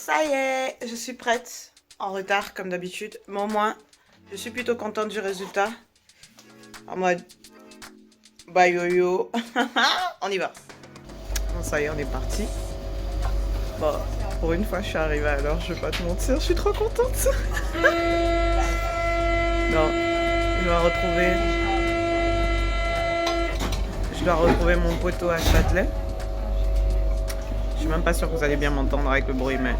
Ça y est, je suis prête. En retard comme d'habitude, mais au moins, je suis plutôt contente du résultat. En mode, bah yo-yo, on y va. Bon, ça y est, on est parti. Bon, pour une fois, je suis arrivée à l'heure, je vais pas te mentir, je suis trop contente. Non, je dois retrouver mon poteau à Châtelet. Je suis même pas sûre que vous allez bien m'entendre avec le bruit, mais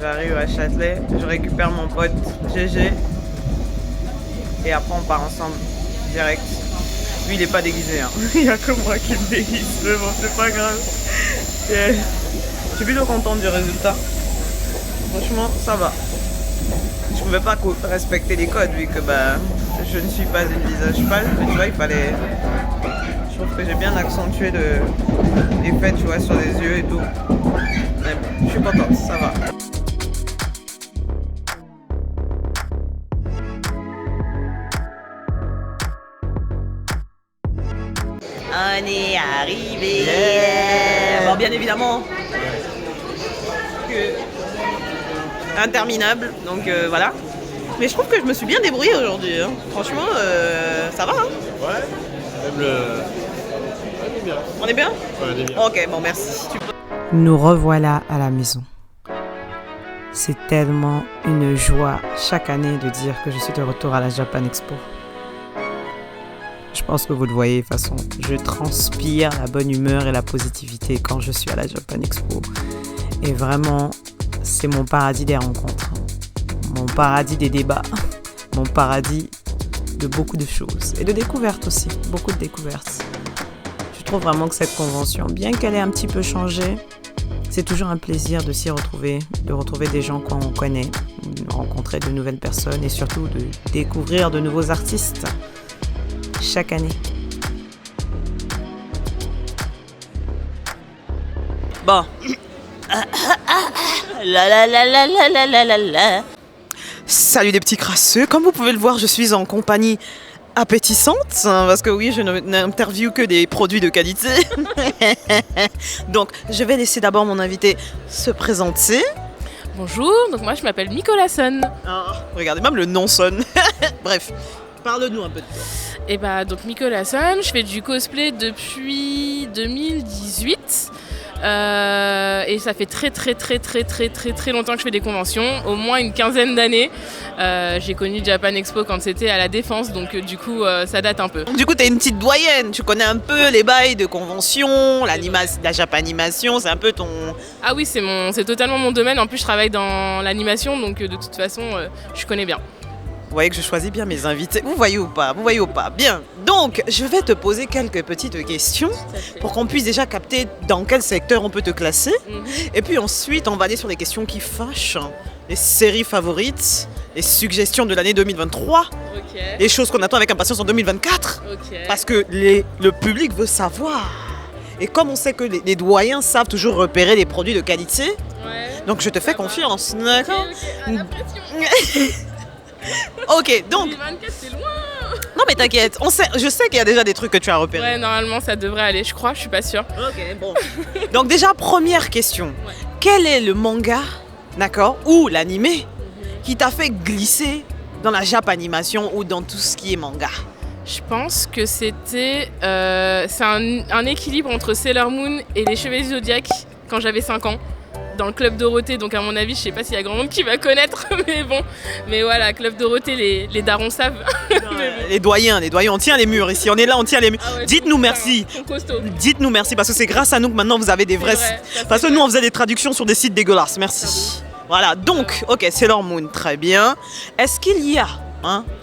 j'arrive à Châtelet, je récupère mon pote GG et après on part ensemble direct. Lui il est pas déguisé, hein. Il y a que moi qui me déguise, mais bon c'est pas grave. Et je suis plutôt contente du résultat. Franchement ça va. Je pouvais pas respecter les codes vu que je ne suis pas une visage pâle, mais tu vois il fallait. Je trouve que j'ai bien accentué l'effet, tu vois, sur les yeux et tout. Mais bon, je suis contente, ça va. On est arrivé. Yeah. Bon, bien évidemment. Interminable, donc voilà. Mais je trouve que je me suis bien débrouillée aujourd'hui. Hein. Franchement, ça va. Hein. Ouais, même le... On est bien ? Ouais, on est bien. Ok, bon, merci. Nous revoilà à la maison. C'est tellement une joie chaque année de dire que je suis de retour à la Japan Expo. Je pense que vous le voyez, de toute façon, je transpire la bonne humeur et la positivité quand je suis à la Japan Expo. Et vraiment, c'est mon paradis des rencontres, mon paradis des débats, mon paradis de beaucoup de choses et de découvertes aussi, beaucoup de découvertes. Je trouve vraiment que cette convention, bien qu'elle ait un petit peu changé, c'est toujours un plaisir de s'y retrouver, de retrouver des gens qu'on connaît, de rencontrer de nouvelles personnes et surtout de découvrir de nouveaux artistes chaque année. Bon. Salut les petits crasseux, comme vous pouvez le voir, je suis en compagnie appétissante, parce que oui, je n'interviewe que des produits de qualité. Donc, je vais laisser d'abord mon invité se présenter. Bonjour, donc moi je m'appelle Nicolasson. Oh, regardez, même le nom sonne. Bref, parle-nous un peu de toi. Et donc Nicolasson, je fais du cosplay depuis 2018. Et ça fait très longtemps que je fais des conventions, au moins une quinzaine d'années. J'ai connu Japan Expo quand c'était à la Défense, donc du coup ça date un peu. Du coup t'es une petite doyenne, tu connais un peu les bails de convention, la Japanimation, c'est un peu ton... Ah oui, c'est totalement mon domaine, en plus je travaille dans l'animation, donc de toute façon je connais bien. Vous voyez que je choisis bien mes invités. Vous voyez ou pas ? Bien. Donc, je vais te poser quelques petites questions pour qu'on puisse déjà capter dans quel secteur on peut te classer. Et puis ensuite, on va aller sur les questions qui fâchent, les séries favorites, les suggestions de l'année 2023, les choses qu'on attend avec impatience en 2024. Parce que le public veut savoir. Et comme on sait que les doyens savent toujours repérer les produits de qualité, donc je te fais confiance. D'accord ? À la pression. Ok, donc... 2024, c'est loin. Non mais t'inquiète, je sais qu'il y a déjà des trucs que tu as repérés. Ouais, normalement ça devrait aller, je crois, je suis pas sûre. Ok, bon. Donc déjà, première question. Ouais. Quel est le manga, d'accord, ou l'animé qui t'a fait glisser dans la Japanimation ou dans tout ce qui est manga ? Je pense que c'est un équilibre entre Sailor Moon et les Chevaliers du Zodiac quand j'avais 5 ans. Dans le Club Dorothée, donc à mon avis, je sais pas s'il y a grand monde qui va connaître, mais bon. Mais voilà, Club Dorothée, les darons savent. Les doyens, on tient les murs ici, on est là, on tient les murs. Ah ouais, Dites-nous merci. Dites-nous merci, parce que c'est grâce à nous que maintenant vous avez des vrais sites. Parce que nous, on faisait des traductions sur des sites dégueulasses, merci. Voilà, donc, ok, Sailor Moon, très bien. Est-ce qu'il y a,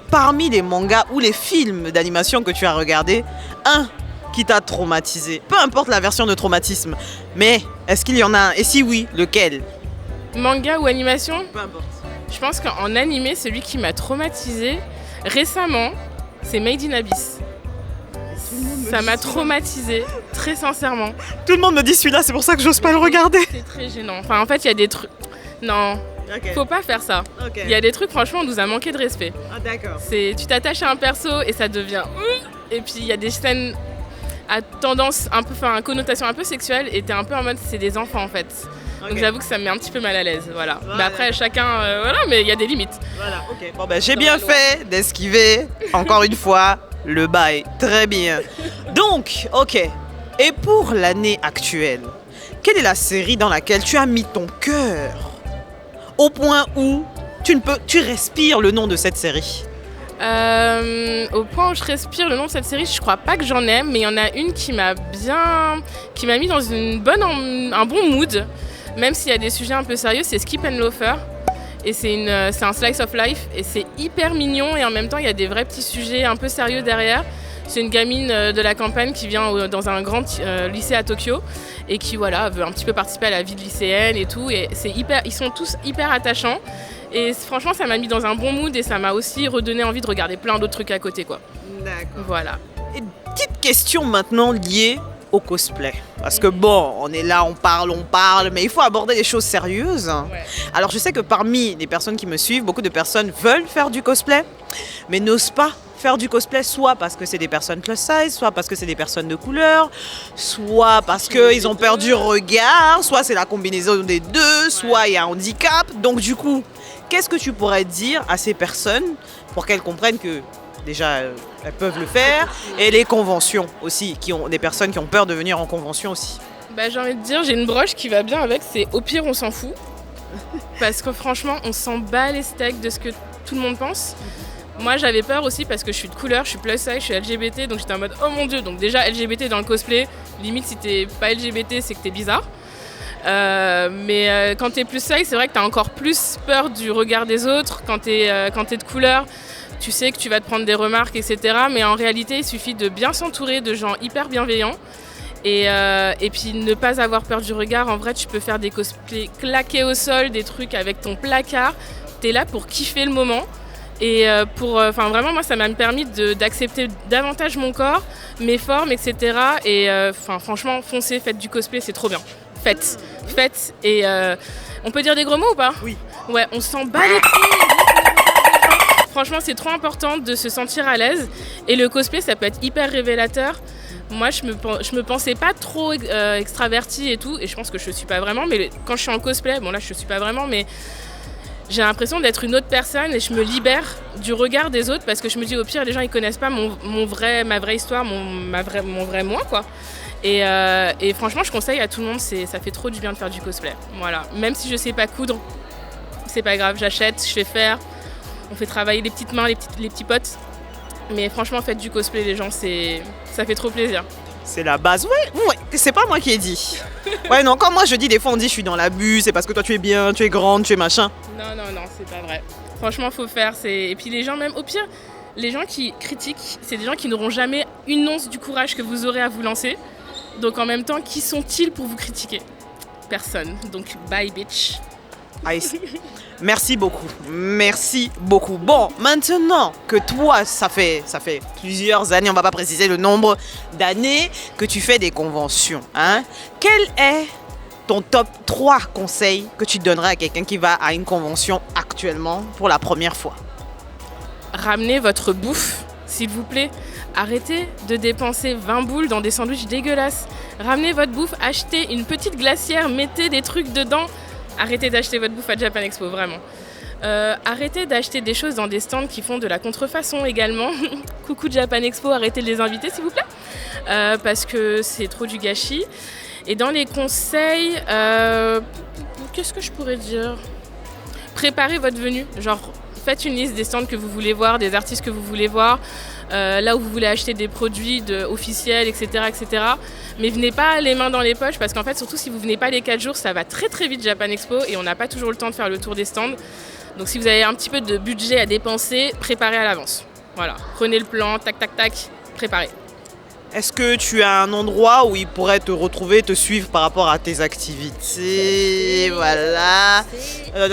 parmi les mangas ou les films d'animation que tu as regardés, un qui t'a traumatisé, peu importe la version de traumatisme, mais est-ce qu'il y en a un ? Et si oui, lequel ? Manga ou animation ? Peu importe. Je pense qu'en animé, celui qui m'a traumatisée récemment, c'est Made in Abyss. Ça m'a traumatisée, très sincèrement. Tout le monde me dit celui-là, c'est pour ça que j'ose pas le regarder. C'est très gênant. Enfin, en fait, il y a des trucs... Non, faut pas faire ça. Il y a des trucs, franchement, on nous a manqué de respect. Ah d'accord. Tu t'attaches à un perso et ça devient... Et puis, il y a des scènes... a tendance un peu, enfin, connotation un peu sexuelle, et t'es un peu en mode c'est des enfants en fait. Donc j'avoue que ça me met un petit peu mal à l'aise, voilà. Mais après chacun, voilà, mais il y a des limites. Voilà, ok. Bon j'ai bien fait d'esquiver, encore une fois, le bail. Très bien. Donc, ok. Et pour l'année actuelle, quelle est la série dans laquelle tu as mis ton cœur au point où tu respires le nom de cette série? Au point où je respire le nom de cette série, je crois pas que j'en ai, mais il y en a une qui m'a mis dans un bon mood, même s'il y a des sujets un peu sérieux. C'est Skip and Loafer, et c'est un slice of life, et c'est hyper mignon, et en même temps il y a des vrais petits sujets un peu sérieux derrière. C'est une gamine de la campagne qui vient dans un grand lycée à Tokyo et qui veut un petit peu participer à la vie de lycéenne et tout, et ils sont tous hyper attachants. Et franchement, ça m'a mis dans un bon mood, et ça m'a aussi redonné envie de regarder plein d'autres trucs à côté, quoi. D'accord. Voilà. Et petite question maintenant liée au cosplay. Parce que bon, on est là, on parle, mais il faut aborder des choses sérieuses. Ouais. Alors je sais que parmi les personnes qui me suivent, beaucoup de personnes veulent faire du cosplay, mais n'osent pas faire du cosplay, soit parce que c'est des personnes plus size, soit parce que c'est des personnes de couleur, soit parce qu'ils ont peur du regard, soit c'est la combinaison des deux, soit il y a un handicap. Donc du coup, qu'est-ce que tu pourrais dire à ces personnes pour qu'elles comprennent que déjà elles peuvent le faire, et les conventions aussi, des personnes qui ont peur de venir en convention aussi? J'ai envie de dire, j'ai une broche qui va bien avec, c'est au pire on s'en fout. Parce que franchement, on s'en bat les steaks de ce que tout le monde pense. Moi j'avais peur aussi parce que je suis de couleur, je suis plus size, je suis LGBT, donc j'étais en mode oh mon dieu. Donc déjà LGBT dans le cosplay, limite si t'es pas LGBT c'est que t'es bizarre. Mais quand t'es plus size, c'est vrai que t'as encore plus peur du regard des autres. Quand t'es de couleur, tu sais que tu vas te prendre des remarques, etc. Mais en réalité, il suffit de bien s'entourer de gens hyper bienveillants. Et puis ne pas avoir peur du regard. En vrai, tu peux faire des cosplays claqués au sol, des trucs avec ton placard. T'es là pour kiffer le moment. Et vraiment, moi, ça m'a permis d'accepter davantage mon corps, mes formes, etc. Et franchement, foncez, faites du cosplay, c'est trop bien. Faites. Et on peut dire des gros mots ou pas? Oui. Ouais, on s'en bat les couilles. Franchement, c'est trop important de se sentir à l'aise. Et le cosplay, ça peut être hyper révélateur. Moi, je me pensais pas trop extravertie et tout. Et je pense que je suis pas vraiment. Mais quand je suis en cosplay, bon là, je suis pas vraiment, mais j'ai l'impression d'être une autre personne, et je me libère du regard des autres, parce que je me dis au pire, les gens ils connaissent pas ma vraie histoire, mon vrai moi, quoi. Et franchement, je conseille à tout le monde, ça fait trop du bien de faire du cosplay. Voilà. Même si je sais pas coudre, c'est pas grave, j'achète, je fais faire, on fait travailler les petites mains, les petits potes. Mais franchement, faites du cosplay, les gens, ça fait trop plaisir. C'est la base, ouais, c'est pas moi qui ai dit. Ouais, non, quand moi je dis, des fois on dit je suis dans l'abus, c'est parce que toi tu es bien, tu es grande, tu es machin. Non, c'est pas vrai. Franchement, faut faire. Et puis les gens, même au pire, les gens qui critiquent, c'est des gens qui n'auront jamais une once du courage que vous aurez à vous lancer. Donc en même temps, qui sont-ils pour vous critiquer? Personne. Donc bye bitch. Ice. Merci beaucoup. Bon, maintenant que toi, ça fait plusieurs années, on va pas préciser le nombre d'années que tu fais des conventions, hein? Quel est ton top 3 conseils que tu donnerais à quelqu'un qui va à une convention actuellement pour la première fois? Ramenez votre bouffe, s'il vous plaît. Arrêtez de dépenser 20 boules dans des sandwichs dégueulasses. Ramenez votre bouffe, achetez une petite glacière, mettez des trucs dedans. Arrêtez d'acheter votre bouffe à Japan Expo, vraiment. Arrêtez d'acheter des choses dans des stands qui font de la contrefaçon également. Coucou Japan Expo, arrêtez de les inviter s'il vous plaît. Parce que c'est trop du gâchis. Et dans les conseils, qu'est-ce que je pourrais dire? Préparez votre venue. Genre, faites une liste des stands que vous voulez voir, des artistes que vous voulez voir, là où vous voulez acheter des produits officiels, etc., etc. Mais venez pas les mains dans les poches, parce qu'en fait, surtout si vous venez pas les 4 jours, ça va très très vite Japan Expo, et on n'a pas toujours le temps de faire le tour des stands. Donc si vous avez un petit peu de budget à dépenser, préparez à l'avance. Voilà, prenez le plan, tac tac tac, préparez. Est-ce que tu as un endroit où ils pourraient te retrouver, te suivre par rapport à tes activités? Voilà.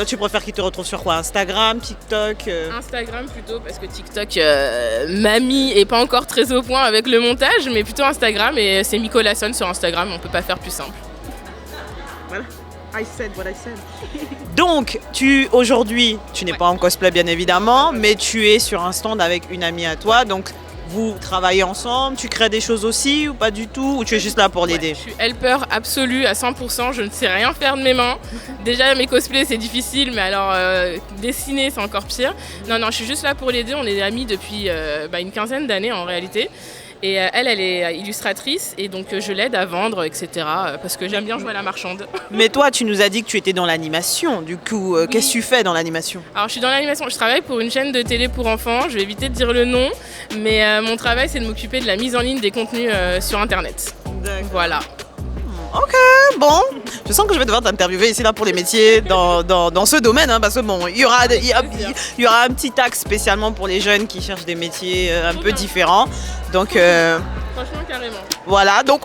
Tu préfères qu'ils te retrouvent sur quoi? Instagram, TikTok Instagram plutôt, parce que TikTok, mamie est pas encore très au point avec le montage, mais plutôt Instagram, et c'est Miko Lasson sur Instagram, on peut pas faire plus simple. Voilà. I said what I said. Donc, aujourd'hui, tu n'es pas en cosplay bien évidemment, mais tu es sur un stand avec une amie à toi, donc Vous travaillez ensemble, tu crées des choses aussi ou pas du tout, ou tu es juste là pour l'aider? Je suis helper absolue à 100%, je ne sais rien faire de mes mains. Déjà mes cosplays c'est difficile, mais alors dessiner c'est encore pire. Non, je suis juste là pour l'aider, on est amis depuis une quinzaine d'années en réalité. Et elle est illustratrice et donc je l'aide à vendre, etc. Parce que j'aime bien jouer à la marchande. Mais toi, tu nous as dit que tu étais dans l'animation, du coup, Oui. qu'est-ce que tu fais dans l'animation? Alors je suis dans l'animation, je travaille pour une chaîne de télé pour enfants, je vais éviter de dire le nom, mais mon travail c'est de m'occuper de la mise en ligne des contenus sur internet. Voilà. Ok, bon, je sens que je vais devoir t'interviewer ici là pour les métiers dans ce domaine, hein, parce que bon, il y aura un petit axe spécialement pour les jeunes qui cherchent des métiers un peu différents. Donc Franchement, carrément. voilà, donc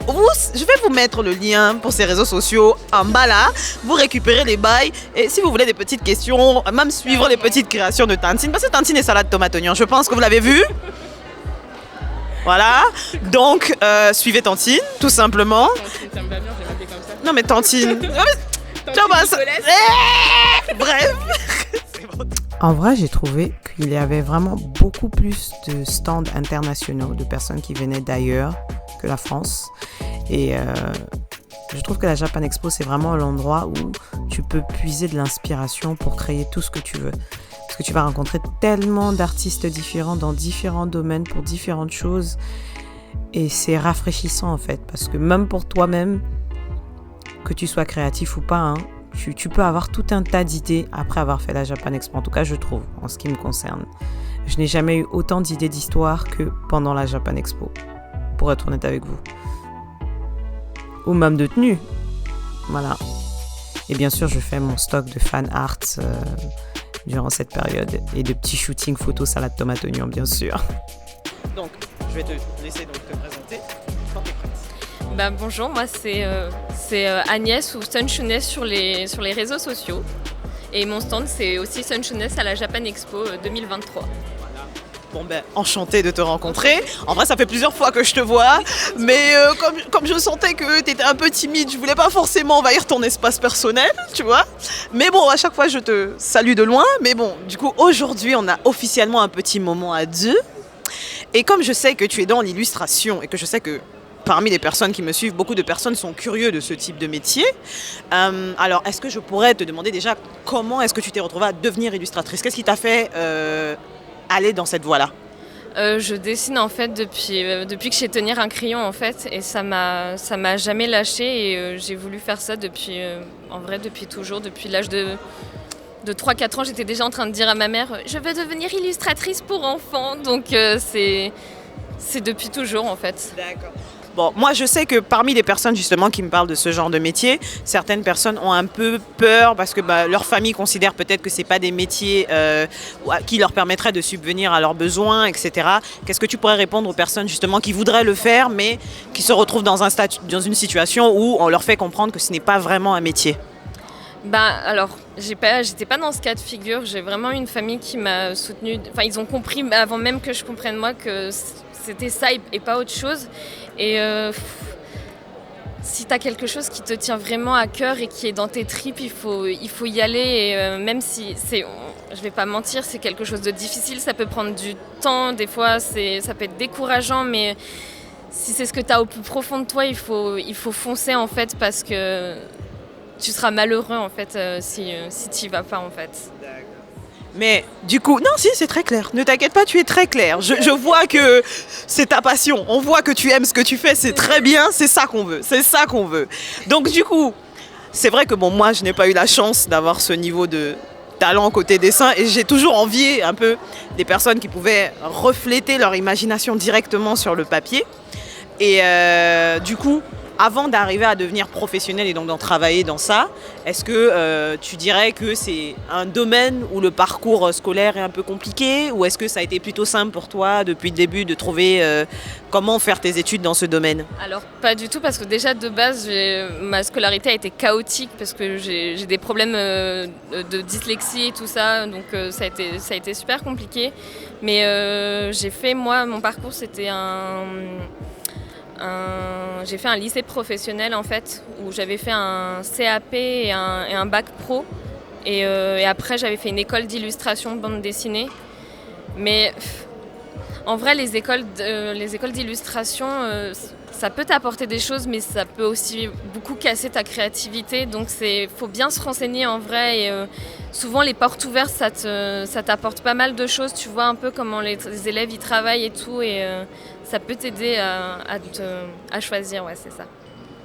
je vais vous mettre le lien pour ces réseaux sociaux en bas là. Vous récupérez les bails et si vous voulez des petites questions, même suivre les petites créations de Tantine, parce que Tantine est salade tomate oignon, je pense que vous l'avez vu. Voilà, donc suivez Tantine, tout simplement. Tantine, ça me va bien, j'ai m'appeler comme ça. Non mais Tantine, Tantine Nicolès. bref. En vrai, j'ai trouvé qu'il y avait vraiment beaucoup plus de stands internationaux, de personnes qui venaient d'ailleurs que la France. Et je trouve que la Japan Expo, c'est vraiment l'endroit où tu peux puiser de l'inspiration pour créer tout ce que tu veux. Parce que tu vas rencontrer tellement d'artistes différents dans différents domaines pour différentes choses. Et c'est rafraîchissant en fait. Parce que même pour toi-même, que tu sois créatif ou pas, hein, tu peux avoir tout un tas d'idées après avoir fait la Japan Expo. En tout cas, je trouve, en ce qui me concerne. Je n'ai jamais eu autant d'idées d'histoire que pendant la Japan Expo, pour être honnête avec vous. Ou même de tenues. Voilà. Et bien sûr, je fais mon stock de fan art durant cette période. Et de petits shootings photos salade tomate oignon, bien sûr. Donc, je vais te laisser donc te présenter quand tu es prête. Bonjour, moi c'est Agnès ou Sunshuness sur les réseaux sociaux. Et mon stand c'est aussi Sunshuness à la Japan Expo 2023. Bon enchanté de te rencontrer. En vrai, ça fait plusieurs fois que je te vois, mais comme je sentais que tu étais un peu timide, je voulais pas forcément envahir ton espace personnel, tu vois. Mais bon, à chaque fois, je te salue de loin. Mais bon, du coup, aujourd'hui, on a officiellement un petit moment à deux. Et comme je sais que tu es dans l'illustration et que je sais que parmi les personnes qui me suivent, beaucoup de personnes sont curieux de ce type de métier. Alors, est-ce que je pourrais te demander déjà comment est-ce que tu t'es retrouvée à devenir illustratrice? Qu'est-ce qui t'a fait aller dans cette voie-là? Je dessine en fait depuis que je sais tenir un crayon en fait, et ça m'a jamais lâché, et j'ai voulu faire ça depuis toujours, depuis l'âge de 3-4 ans. J'étais déjà en train de dire à ma mère je veux devenir illustratrice pour enfants, donc c'est depuis toujours en fait. D'accord. Bon, moi je sais que parmi les personnes justement qui me parlent de ce genre de métier, certaines personnes ont un peu peur parce que leur famille considère peut-être que c'est pas des métiers qui leur permettraient de subvenir à leurs besoins, etc. Qu'est-ce que tu pourrais répondre aux personnes justement qui voudraient le faire mais qui se retrouvent dans une situation où on leur fait comprendre que ce n'est pas vraiment un métier? Alors, j'étais pas dans ce cas de figure. J'ai vraiment une famille qui m'a soutenue. Enfin, ils ont compris avant même que je comprenne moi que c'était ça et pas autre chose. Et si t'as quelque chose qui te tient vraiment à cœur et qui est dans tes tripes, il faut y aller. Et même si je vais pas mentir, c'est quelque chose de difficile. Ça peut prendre du temps. Des fois, ça peut être décourageant, mais si c'est ce que t'as au plus profond de toi, il faut foncer en fait, parce que tu seras malheureux en fait si tu y vas pas en fait. Mais du coup, non, si, c'est très clair. Ne t'inquiète pas, tu es très clair. Je vois que c'est ta passion. On voit que tu aimes ce que tu fais, c'est très bien. C'est ça qu'on veut. C'est ça qu'on veut. Donc du coup, c'est vrai que moi, je n'ai pas eu la chance d'avoir ce niveau de talent côté dessin, et j'ai toujours envié un peu des personnes qui pouvaient refléter leur imagination directement sur le papier. Et du coup, avant d'arriver à devenir professionnel et donc d'en travailler dans ça, est-ce que tu dirais que c'est un domaine où le parcours scolaire est un peu compliqué, ou est-ce que ça a été plutôt simple pour toi depuis le début de trouver comment faire tes études dans ce domaine? Alors pas du tout, parce que déjà de base ma scolarité a été chaotique parce que j'ai des problèmes de dyslexie et tout ça, donc ça a été super compliqué. Mais j'ai fait, moi, mon parcours c'était j'ai fait un lycée professionnel en fait, où j'avais fait un CAP et un bac pro, et après j'avais fait une école d'illustration de bande dessinée. Mais En vrai, les écoles d'illustration, ça peut t'apporter des choses, mais ça peut aussi beaucoup casser ta créativité. Donc faut bien se renseigner en vrai. Et, souvent, les portes ouvertes, ça t'apporte pas mal de choses. Tu vois un peu comment les élèves y travaillent et tout. Et ça peut t'aider à choisir, ouais, c'est ça.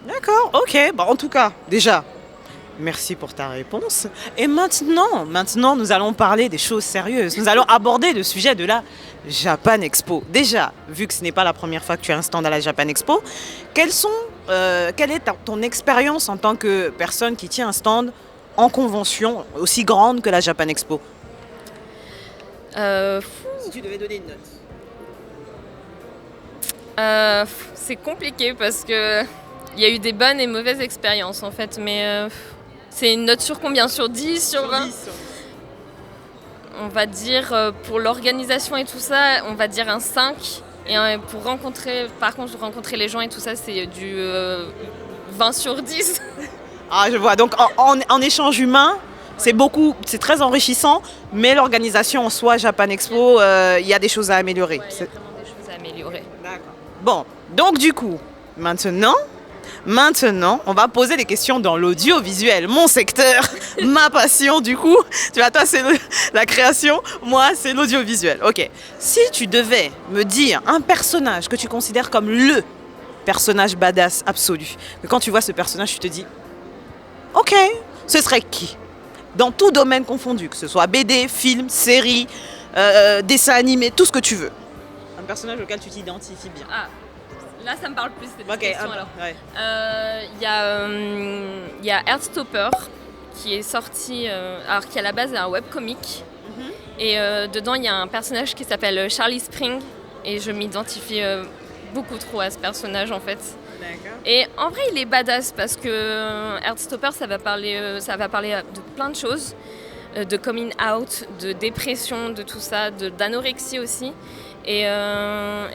D'accord, ok. Bon, en tout cas, déjà, merci pour ta réponse. Et maintenant, nous allons parler des choses sérieuses. Nous allons aborder le sujet de la Japan Expo. Déjà, vu que ce n'est pas la première fois que tu as un stand à la Japan Expo, quelle est ton expérience en tant que personne qui tient un stand en convention aussi grande que la Japan Expo? Si tu devais donner une note. C'est compliqué parce que il y a eu des bonnes et mauvaises expériences en fait, mais c'est une note sur combien? Sur 10, sur 20? On va dire, pour l'organisation et tout ça, on va dire un 5. Et pour rencontrer les gens et tout ça, c'est du 20 sur 10. Ah, je vois. Donc, en échange humain, c'est très enrichissant, mais l'organisation en soi, Japan Expo, il y a des choses à améliorer. Ouais, il y a vraiment des choses à améliorer. D'accord. Bon, donc du coup, maintenant, on va poser des questions dans l'audiovisuel, mon secteur, ma passion du coup. Tu vois, toi c'est la création, moi c'est l'audiovisuel. Ok. Si tu devais me dire un personnage que tu considères comme le personnage badass absolu, que quand tu vois ce personnage, tu te dis, ok, ce serait qui? Dans tout domaine confondu, que ce soit BD, film, série, dessin animé, tout ce que tu veux. Un personnage auquel tu t'identifies bien. Ah. Là, ça me parle plus, cette question alors. Ouais. Il y a Heartstopper qui est sorti, alors qui à la base est un webcomic. Et dedans, il y a un personnage qui s'appelle Charlie Spring. Et je m'identifie beaucoup trop à ce personnage en fait. D'accord. Et en vrai, il est badass parce que Heartstopper, ça va parler de plein de choses. De coming out, de dépression, de tout ça, d'anorexie aussi. Et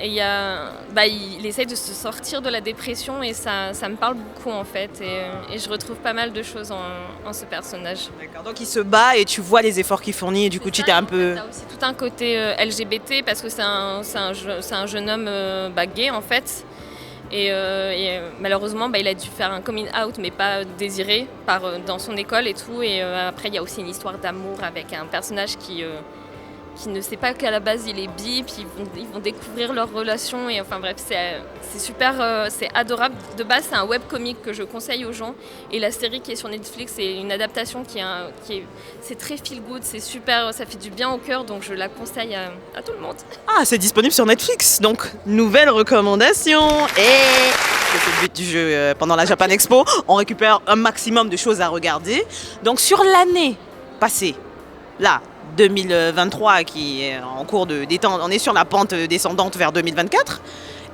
il essaye de se sortir de la dépression et ça me parle beaucoup en fait. Et je retrouve pas mal de choses en ce personnage. D'accord. Donc il se bat et tu vois les efforts qu'il fournit et du coup tu t'es un peu... Il y a aussi tout un côté LGBT parce que c'est un jeune homme gay en fait. Et malheureusement, il a dû faire un coming out, mais pas désiré dans son école et tout. Et après, il y a aussi une histoire d'amour avec un personnage qui ne sait pas qu'à la base il est bi, puis ils vont découvrir leur relation. Et enfin bref, c'est super, c'est adorable. De base, c'est un webcomic que je conseille aux gens. Et la série qui est sur Netflix, c'est une adaptation c'est très feel good, c'est super, ça fait du bien au cœur. Donc je la conseille à tout le monde. Ah, c'est disponible sur Netflix, donc nouvelle recommandation. Et c'est le but du jeu pendant la Japan Expo, on récupère un maximum de choses à regarder. Donc sur l'année passée, là, 2023 qui est en cours de détente, on est sur la pente descendante vers 2024.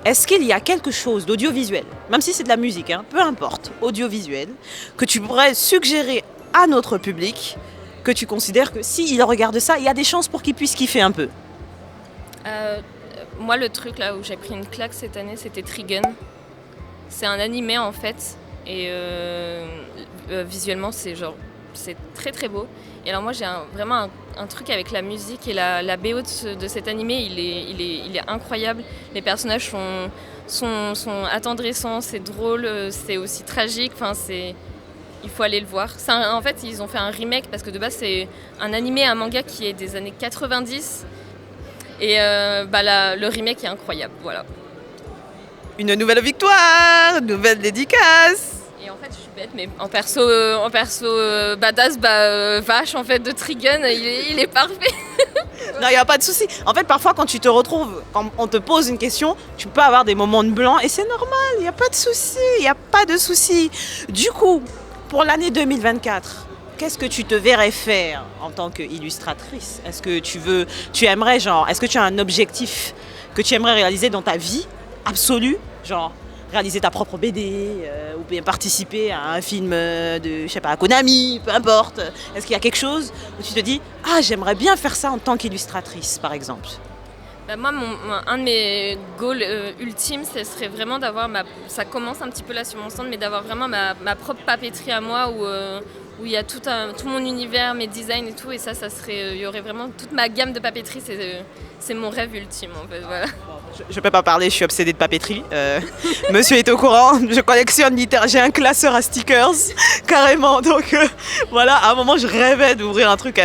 Est-ce qu'il y a quelque chose d'audiovisuel, même si c'est de la musique, peu importe, audiovisuel, que tu pourrais suggérer à notre public, que tu considères que s'il regarde ça, il y a des chances pour qu'il puisse kiffer un peu? Moi, le truc là où j'ai pris une claque cette année, c'était Trigun. C'est un animé en fait, et visuellement c'est très très beau. Et alors moi j'ai vraiment un truc avec la musique et la BO de cet animé, il est incroyable. Les personnages sont attendrissants, c'est drôle, c'est aussi tragique. Enfin, il faut aller le voir. En fait, ils ont fait un remake parce que de base c'est un animé, un manga qui est des années 90. Et le remake est incroyable, voilà. Une nouvelle victoire, nouvelle dédicace. Et en fait, je suis bête, mais en perso badass, vache en fait de Trigun, il est parfait. Non, il n'y a pas de souci. En fait, parfois, quand tu te retrouves, quand on te pose une question, tu peux avoir des moments de blanc et c'est normal, il n'y a pas de souci, il n'y a pas de souci. Du coup, pour l'année 2024, qu'est-ce que tu te verrais faire en tant qu'illustratrice? Est-ce que est-ce que tu as un objectif que tu aimerais réaliser dans ta vie absolue? Genre, réaliser ta propre BD ou bien participer à un film de, je sais pas, Konami, peu importe. Est-ce qu'il y a quelque chose où tu te dis, ah, j'aimerais bien faire ça en tant qu'illustratrice, par exemple? Moi, un de mes goals ultimes, ce serait vraiment d'avoir ça commence un petit peu là sur mon stand, mais d'avoir vraiment ma propre papeterie à moi où il y a tout mon univers, mes designs et tout. Et ça serait, il y aurait vraiment toute ma gamme de papeterie. C'est mon rêve ultime en fait. Voilà. Je peux pas parler, je suis obsédée de papeterie. Monsieur est au courant, je collectionne j'ai un classeur à stickers, carrément. Donc voilà, à un moment je rêvais d'ouvrir un truc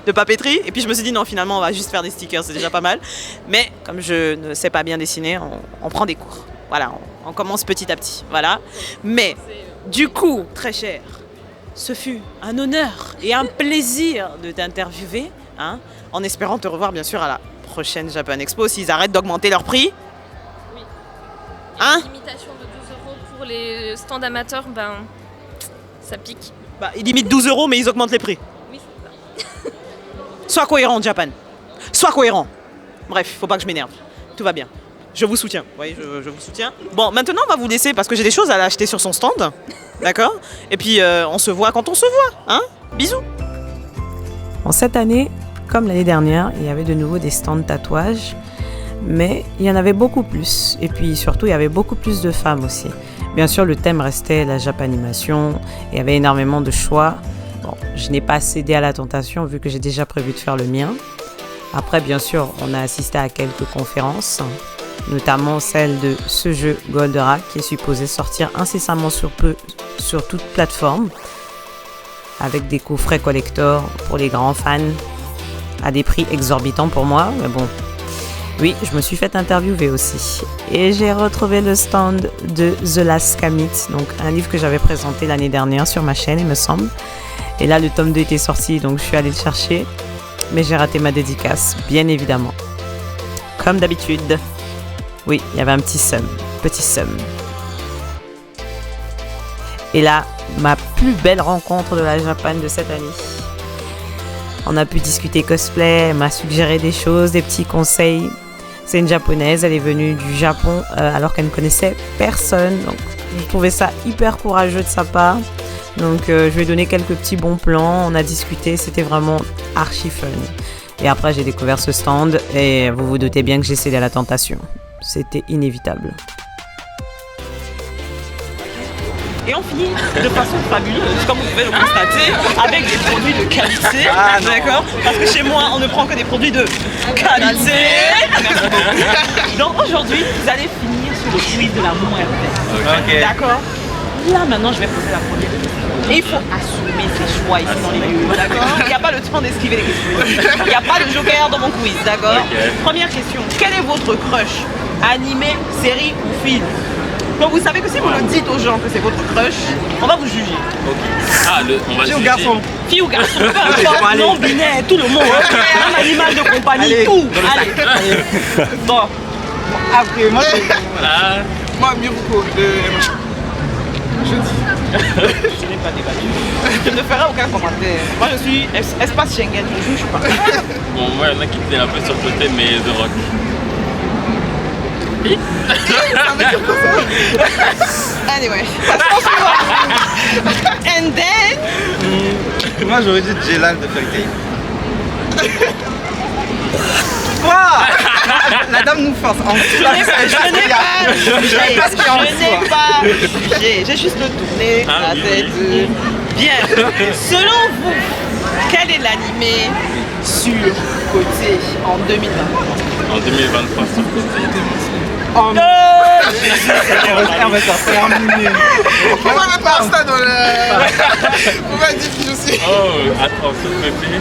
de papeterie. Et puis je me suis dit non, finalement on va juste faire des stickers, c'est déjà pas mal. Mais comme je ne sais pas bien dessiner, on prend des cours. Voilà, on commence petit à petit. Voilà. Mais du coup, très cher, ce fut un honneur et un plaisir de t'interviewer, hein, en espérant te revoir bien sûr à la prochaine Japan Expo s'ils arrêtent d'augmenter leur prix. Oui. Hein? Une limitation de 12 € pour les stands amateurs, ça pique. Ils limitent 12 € mais ils augmentent les prix. Oui, c'est ça. Sois cohérent, Japan. Sois cohérent. Bref, faut pas que je m'énerve. Tout va bien. Je vous soutiens. Oui, je vous soutiens. Bon, maintenant on va vous laisser parce que j'ai des choses à l'acheter sur son stand. D'accord? Et puis on se voit quand on se voit. Hein? Bisous. En cette année, comme l'année dernière, il y avait de nouveau des stands de tatouage, mais il y en avait beaucoup plus. Et puis surtout, il y avait beaucoup plus de femmes aussi. Bien sûr, le thème restait la Japanimation. Il y avait énormément de choix. Bon, je n'ai pas cédé à la tentation vu que j'ai déjà prévu de faire le mien. Après, bien sûr, on a assisté à quelques conférences, notamment celle de ce jeu Goldorak qui est supposé sortir incessamment sur peu sur toute plateforme, avec des coffrets collector pour les grands fans, à des prix exorbitants pour moi, mais bon. Oui, je me suis fait interviewer aussi. Et j'ai retrouvé le stand de The Last Commit, donc un livre que j'avais présenté l'année dernière sur ma chaîne, il me semble. Et là, le tome 2 était sorti, donc je suis allée le chercher. Mais j'ai raté ma dédicace, bien évidemment. Comme d'habitude. Oui, il y avait un petit seum. Et là, ma plus belle rencontre de la Japan de cette année. On a pu discuter cosplay, elle m'a suggéré des choses, des petits conseils. C'est une japonaise, elle est venue du Japon alors qu'elle ne connaissait personne. Donc, je trouvais ça hyper courageux de sa part. Donc, je lui ai donné quelques petits bons plans, on a discuté, c'était vraiment archi fun. Et après, j'ai découvert ce stand et vous vous doutez bien que j'ai cédé à la tentation. C'était inévitable. Et on finit de façon fabuleuse, comme vous pouvez le constater, avec des produits de qualité, d'accord? Parce que chez moi, on ne prend que des produits de qualité. Merci beaucoup. Donc aujourd'hui, vous allez finir sur le quiz de l'amour RP. D'accord? Là, maintenant, je vais poser la première question. Et il faut assumer ses choix ici dans les lieux, d'accord? Il n'y a pas le temps d'esquiver les questions. Il n'y a pas de joker dans mon quiz, d'accord? Première question. Quel est votre crush? Animé, série ou film? Donc vous savez que si vous le dites aux gens que c'est votre crush, on va vous juger. On va Fille ou juger. garçon? Fille ou garçon, peu importe, non binaire, tout le monde, même animal de compagnie, allez, tout. Allez. Bon. Après, moi, moi Mirko, je n'ai pas débattu. Je ne ferai aucun commentaire. Moi je suis espace Schengen, je ne juge pas. Bon, moi, il y en a qui étaient un peu sur le côté, mais The Rock. Anyway, and then... Moi j'aurais dit Jelal de Fairy Quoi? La dame nous force. Je n'ai pas jugé. J'ai juste tourné la tête. Bien. Selon vous, quel est l'animé surcoté en 2023? En 2023, sur le côté. On va faire terminer. Pourquoi même pas ça dans le... Pourquoi dire que je suis... Attends, sur le côté.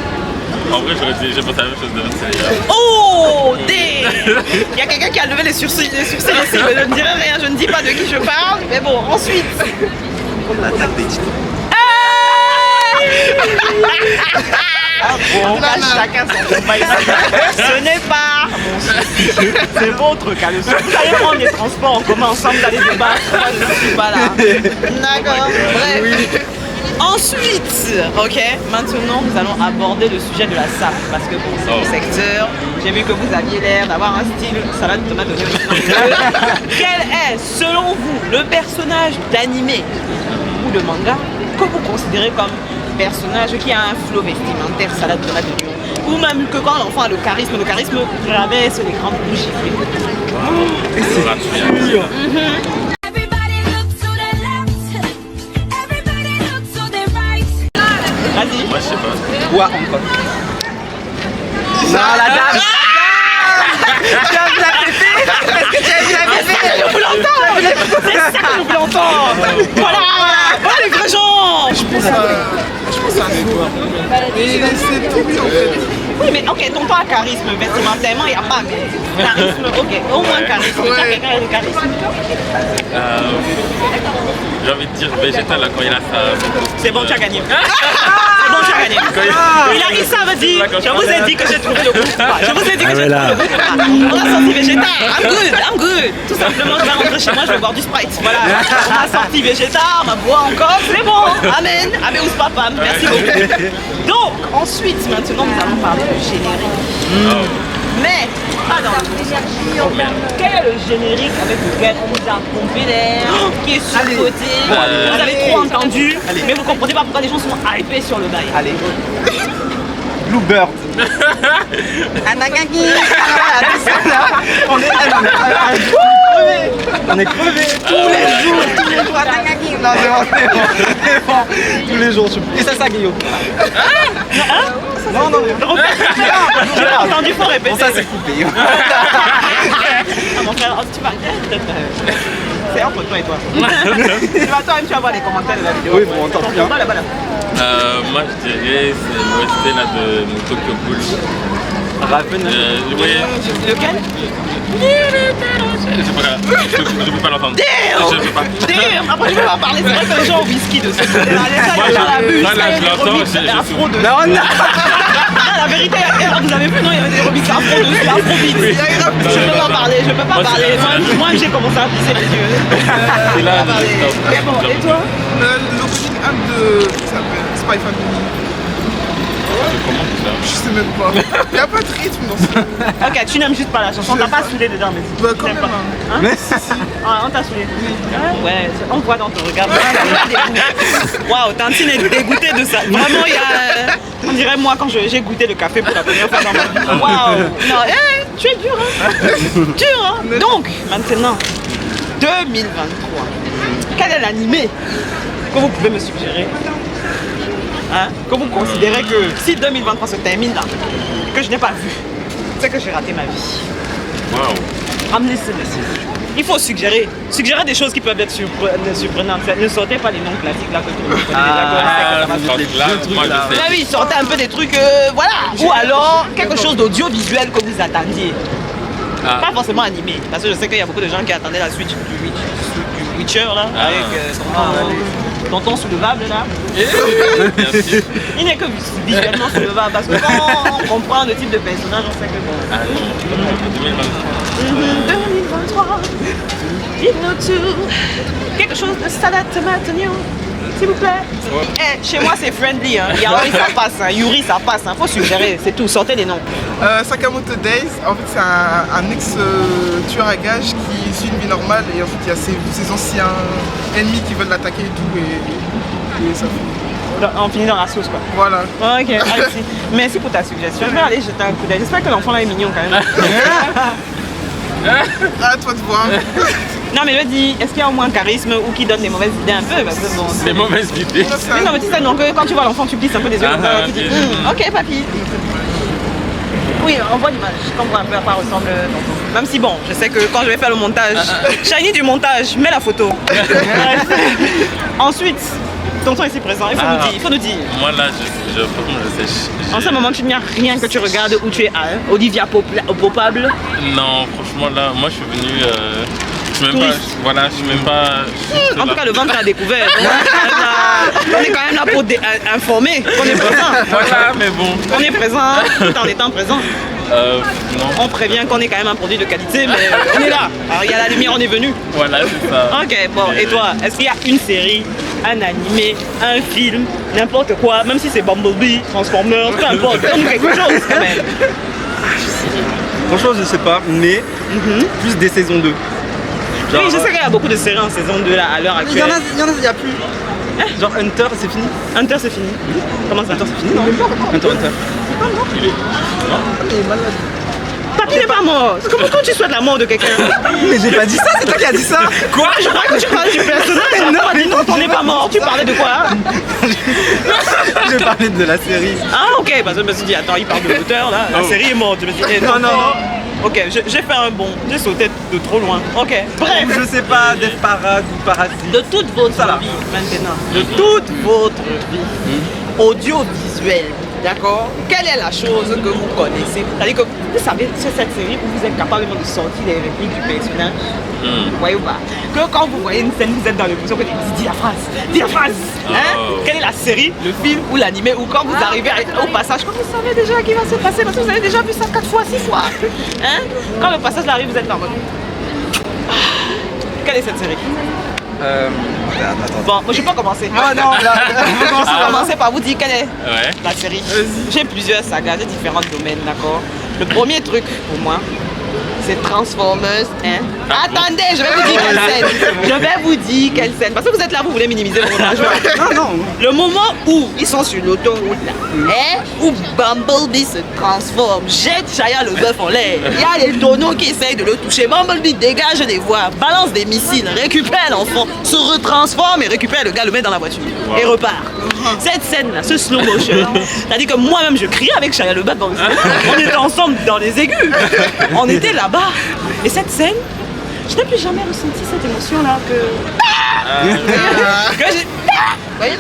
En vrai, j'ai pensé à la même chose de la série. Oh, il y a quelqu'un qui a levé les sourcils ici, mais je ne dirai rien, je ne dis pas de qui je parle. Mais bon, ensuite... la table des titans. Bon, chacun son combat ici. Ce n'est pas mon souci. C'est votre cas. Vous allez prendre les transports en commun ensemble, vous allez débattre. Moi, je ne suis pas là. D'accord. Bref. Ensuite, ok, maintenant nous allons aborder le sujet de la SAP parce que pour ce secteur, j'ai vu que vous aviez l'air d'avoir un style salade de tomate oignon. Quel est, selon vous, le personnage d'animé ou de manga que vous considérez comme personnage qui a un flow vestimentaire salade de tomate oignon ou même que quand l'enfant a le charisme rabaisse les grands bouches. Vas-y. Moi, je sais pas. Ou à Hong Kong. Non, la dame. Tu as vu la pépé? Est-ce que tu as vu la pépé? Je vous l'entends. C'est ça que je vous l'entends. Voilà. Voilà les vrais gens. Je pense à un étoile. Mais c'est tombé en fait. Oui, mais ok, ton temps a charisme, vestimentairement, il n'y a pas, mais charisme, ok, au moins charisme. Tu as quelqu'un avec le charisme. J'ai envie de dire végétal là quand il a sa. C'est bon, tu as gagné. C'est bon, tu as gagné. Il a dit ça, vas-y. Je vous ai dit que j'ai trouvé le coup. Je vous ai dit que j'ai trouvé le coup. On a sorti végétal. I'm good. Tout simplement, je vais rentrer chez moi, je vais boire du Sprite. Voilà. On a sorti végétal, on va boire encore. C'est bon. Amen. Amen, papa. Merci beaucoup. Donc, ensuite, maintenant, nous allons parler du générique. Mais, pardon, quel est le générique avec lequel on vous a pompé l'air, qui est surcoté, vous avez trop entendu, mais vous comprenez pas pourquoi les gens sont hypés sur le bail. Allez. Bluebird. Anagagi. On est crevés. Tous les jours. Anagagi. Non, c'est bon. Tous les jours. Et ça, Guillaume. Non. J'ai pas entendu, faut répéter. Bon, ça, c'est coupé. Ah, mon frère, tu vas peut-être. C'est entre toi et toi. Toi-même, tu vas voir les commentaires de la vidéo. Oui, bon, on entend bien. Là-bas. Moi, je dirais c'est l'OST là de Tokyo Ghoul. Raven. Oui. Lequel? Je sais pas, je peux pas l'entendre. Je peux pas. Damn. Après, je vais pas parler. C'est vrai que les gens ont whisky de ce côté-là. Moi, là, je l'entends. La vérité, vous avez vu, non, il y avait des remixes afro dessus, afrobeat. Je peux pas parler. Moi, j'ai commencé à pisser les yeux. Et là, Bon, et toi? L'opening âme de. Ça s'appelle Spy Family. comment tout ça? Je sais même pas. Il n'y a pas de rythme dans ce film. Ok, tu n'aimes juste pas la chanson, t'as pas saoulé dedans, mais Bah, quand t'aimes même. pas. Hein. Hein? Mais si. Ah, on t'a saoulé. Ouais, on voit dans ton regard. Waouh, Tantine est dégoûtée de ça. Vraiment, il y a. On dirait moi quand j'ai goûté le café pour la première fois dans ma vie. Waouh. Non, tu es dur, hein. Dur, hein. Donc, maintenant, 2023. Quel est l'animé que vous pouvez me suggérer? Hein? Que vous considérez que si 2023 se termine là, que je n'ai pas vu, c'est que j'ai raté ma vie. Waouh. I'm listening. Il faut suggérer des choses qui peuvent être surprenantes. Ne sortez pas les noms classiques là que tout le monde connaît. Là, moi, je sais. Ah oui, sortez un peu des trucs, voilà. Ou alors quelque chose d'audiovisuel que vous attendiez. Pas forcément animé, parce que je sais qu'il y a beaucoup de gens qui attendaient la suite du Witcher là, avec tonton soulevable là. Bien sûr. Il n'est que visuellement soulevable, parce que quand on comprend le type de personnage, on sait que bon. Ah non, 2023, dites-nous tout. Quelque chose de salade tomate oignon, s'il vous plaît. Chez moi c'est friendly, hein. Yaoi ça passe, hein. Yuri ça passe, hein. Faut suggérer, c'est tout, sortez les noms. Sakamoto Days, en fait c'est un ex-tueur à gages qui suit une vie normale et en fait il y a ses anciens ennemis qui veulent l'attaquer et tout et ça fait. On finit dans la sauce quoi. Voilà. Ok, merci. Merci pour ta suggestion. Je vais aller jeter un coup d'œil. J'espère que l'enfant là est mignon quand même. À toi de voir. Non mais je dis, est-ce qu'il y a au moins un charisme ou qui donne des mauvaises idées un peu parce que bon, Des mauvaises idées. Oui, non mais tu sais donc quand tu vois l'enfant tu plisses un peu des yeux comme ça, tu dis ok papy. Oui, on voit l'image, on voit un peu à quoi ressemble tonton. Même si bon, je sais que quand je vais faire le montage, Shiny du montage, mets la photo. Ensuite, tonton ici présent, il faut nous dire. Moi là, franchement, je sais. En ce moment, tu n'y as rien que tu regardes où tu es à, Olivia Popable. Non, franchement là, moi je suis venu. Je suis même pas. Voilà, je suis même pas. En tout cas, le ventre à découvert. On est quand même là pour informer qu'on est présent. Voilà, mais bon. On est présent tout en étant présent. Non. On prévient qu'on est quand même un produit de qualité, mais on est là. Alors il y a la lumière, on est venu. Voilà, c'est ça. Ok, bon, et toi, est-ce qu'il y a une série, un animé, un film, n'importe quoi, même si c'est Bumblebee, Transformers, peu importe, donne-nous quelque chose quand même. Franchement, je sais pas, mais plus des saisons 2. Oui, je sais qu'il y a beaucoup de séries en saison 2 là, à l'heure Il y actuelle. en a plus. Genre Hunter, c'est fini? Hunter, c'est fini. Comment ça? Hunter, c'est fini, non? Hunter. Il est. Papy n'est pas mort. C'est comment quand tu souhaites la mort de quelqu'un? Mais j'ai pas dit ça, c'est toi qui as dit ça. Quoi? Je crois que tu parlais du personnage. Non, on n'est pas mort. Tu parlais de quoi? Je parlais de la série. Ah, ok. Parce que je me suis dit, attends, il parle de l'auteur là. La série est morte. Je me suis dit, non. Ok, j'ai fait un bond. J'ai sauté de trop loin. Ok. Bref. Je sais pas, Death Parade ou Parasite. De toute votre vie maintenant, de toute votre vie audiovisuelle, d'accord? Quelle est la chose que vous connaissez? C'est-à-dire que vous savez, c'est cette série où vous êtes capable de sortir les répliques du personnage. Vous voyez ou pas? Que quand vous voyez une scène, vous êtes dans l'émotion, que vous dites, dis la phrase. Hein? Quelle est la série, le film ou l'animé, ou quand vous arrivez au passage, quand vous savez déjà qu'il va se passer, parce que vous avez déjà vu ça 4 fois, 6 fois. Hein? Quand le passage arrive, vous êtes en mode. Quelle est cette série? Attends. Bon, moi je vais pas commencer. Ah non, là, On va commencer par vous dire quelle est Ouais. la série. J'ai plusieurs sagas, j'ai différents domaines, d'accord? Le premier truc pour moi, c'est Transformers, hein? Attendez, je vais vous dire quelle scène. Je vais vous dire quelle scène. Parce que vous êtes là, vous voulez minimiser vos joie. Non. Le moment où ils sont sur l'autoroute là, hein, où Bumblebee se transforme, jette Shia LaBeouf en l'air. Il y a les tonneaux qui essayent de le toucher. Bumblebee dégage les voies, balance des missiles, récupère l'enfant, se retransforme et récupère le gars, le met dans la voiture et repart. Cette scène là, ce slow motion, c'est-à-dire que moi-même je criais avec Shia LaBeouf dans le cinéma. On était ensemble dans les aigus. On était là-bas. Et cette scène, je n'ai plus jamais ressenti cette émotion-là que j'ai. Vous voyez?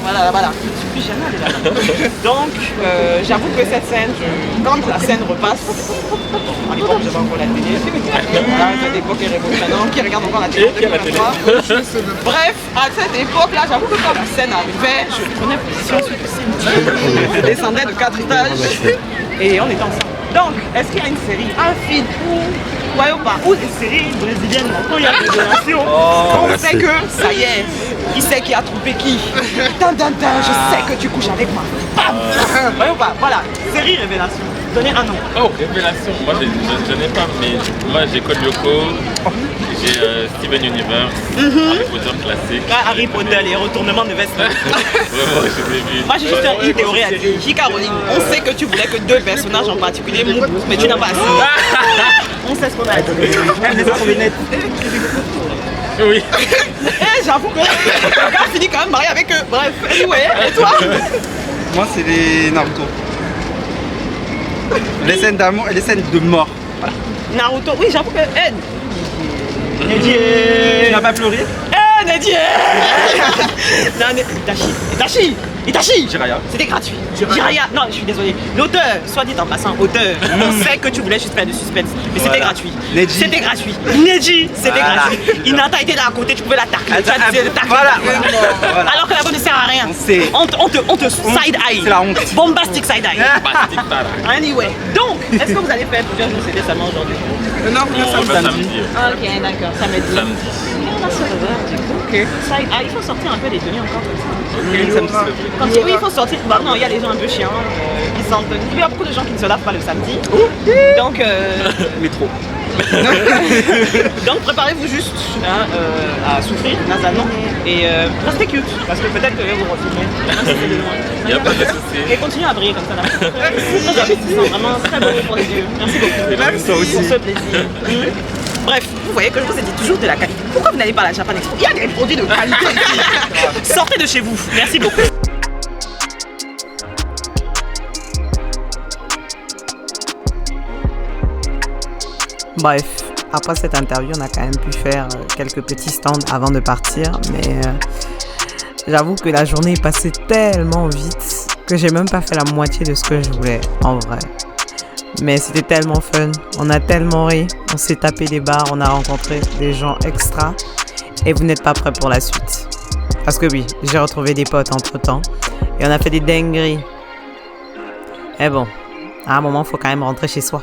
Voilà. Je ne suis plus jamais allée là-bas. Donc, j'avoue que cette scène, quand la scène repasse, à l'époque, j'avais encore la télé. Voilà, cette époque est révolue maintenant. Qui regarde encore la télé? Bref, à cette époque-là, j'avoue que quand la scène arrivait, je prenais position sur le cimetière. Je descendais de 4 étages et on était ensemble. Donc, est-ce qu'il y a une série, un film ou des séries brésiliennes quand il y a des relations, on sait que ça y est, qui sait qui a trompé qui? Je sais que tu couches avec moi. Bam! Voyez ou pas? Voilà, série révélation. Donnez un nom. Oh, révélation. Moi, je n'ai pas, mais moi, j'ai Code Lyoko, j'ai Steven Universe, Harry Potter classique. Harry Potter, les retournements de veste. Vraiment, je l'ai vu. Moi, j'ai juste une théorie à dire. J.K. Rowling, on sait que tu voulais que 2 personnages en particulier mourent, mais tu n'as pas assez. On sait ce qu'on a dit. Oui. J'avoue que le gars finit quand même marié avec eux. Bref, anyway, et toi? Moi, c'est les Naruto. Les scènes d'amour et les scènes de mort. Voilà. Naruto, oui, j'avoue que. Tu n'as pas pleuré? Nedie! Non, Itachi! Jiraiya. C'était gratuit. Jiraiya, non, je suis désolé. L'auteur, soit dit en passant, auteur, on sait que tu voulais juste faire de suspense, mais c'était gratuit. Neji. C'était gratuit. Neji, c'était gratuit. Hinata était là à côté, tu pouvais la tacler. Voilà. Alors que la bonne ne sert à rien. C'est- On te side-eye. C'est la honte. Bombastic side-eye. Bastique Tara. Anyway, donc, est-ce que vous allez faire plusieurs jours CD seulement aujourd'hui? Non, On va samedi. Ok, d'accord, samedi. Samedi. Ok. Il faut sortir un peu des tenues encore comme ça. Samedi, s'il te plaît. Comme si, oui, il faut sortir. Bah non, il y a des gens un peu chiants. Ils sentent. Il y a beaucoup de gens qui ne se lavent pas le samedi. Donc, Métro. donc préparez-vous juste à souffrir nasalement et restez cute parce que peut-être que vous refilmez. Même si c'est de loin. Il n'y a pas de souci. Et continuez à briller comme ça là. Très appétissant, vraiment très beau pour les yeux. Merci beaucoup. Merci toi aussi. Pour ce plaisir. Bref, vous voyez que je vous ai dit toujours de la qualité. Pourquoi vous n'allez pas à la Japan Expo? Il y a des produits de qualité ici. Sortez de chez vous. Merci beaucoup. Bref, après cette interview, on a quand même pu faire quelques petits stands avant de partir, mais j'avoue que la journée est passée tellement vite que j'ai même pas fait la moitié de ce que je voulais, en vrai. Mais c'était tellement fun, on a tellement ri, on s'est tapé des barres, on a rencontré des gens extra, et vous n'êtes pas prêts pour la suite. Parce que oui, j'ai retrouvé des potes entre-temps, et on a fait des dingueries. Et bon, à un moment, faut quand même rentrer chez soi.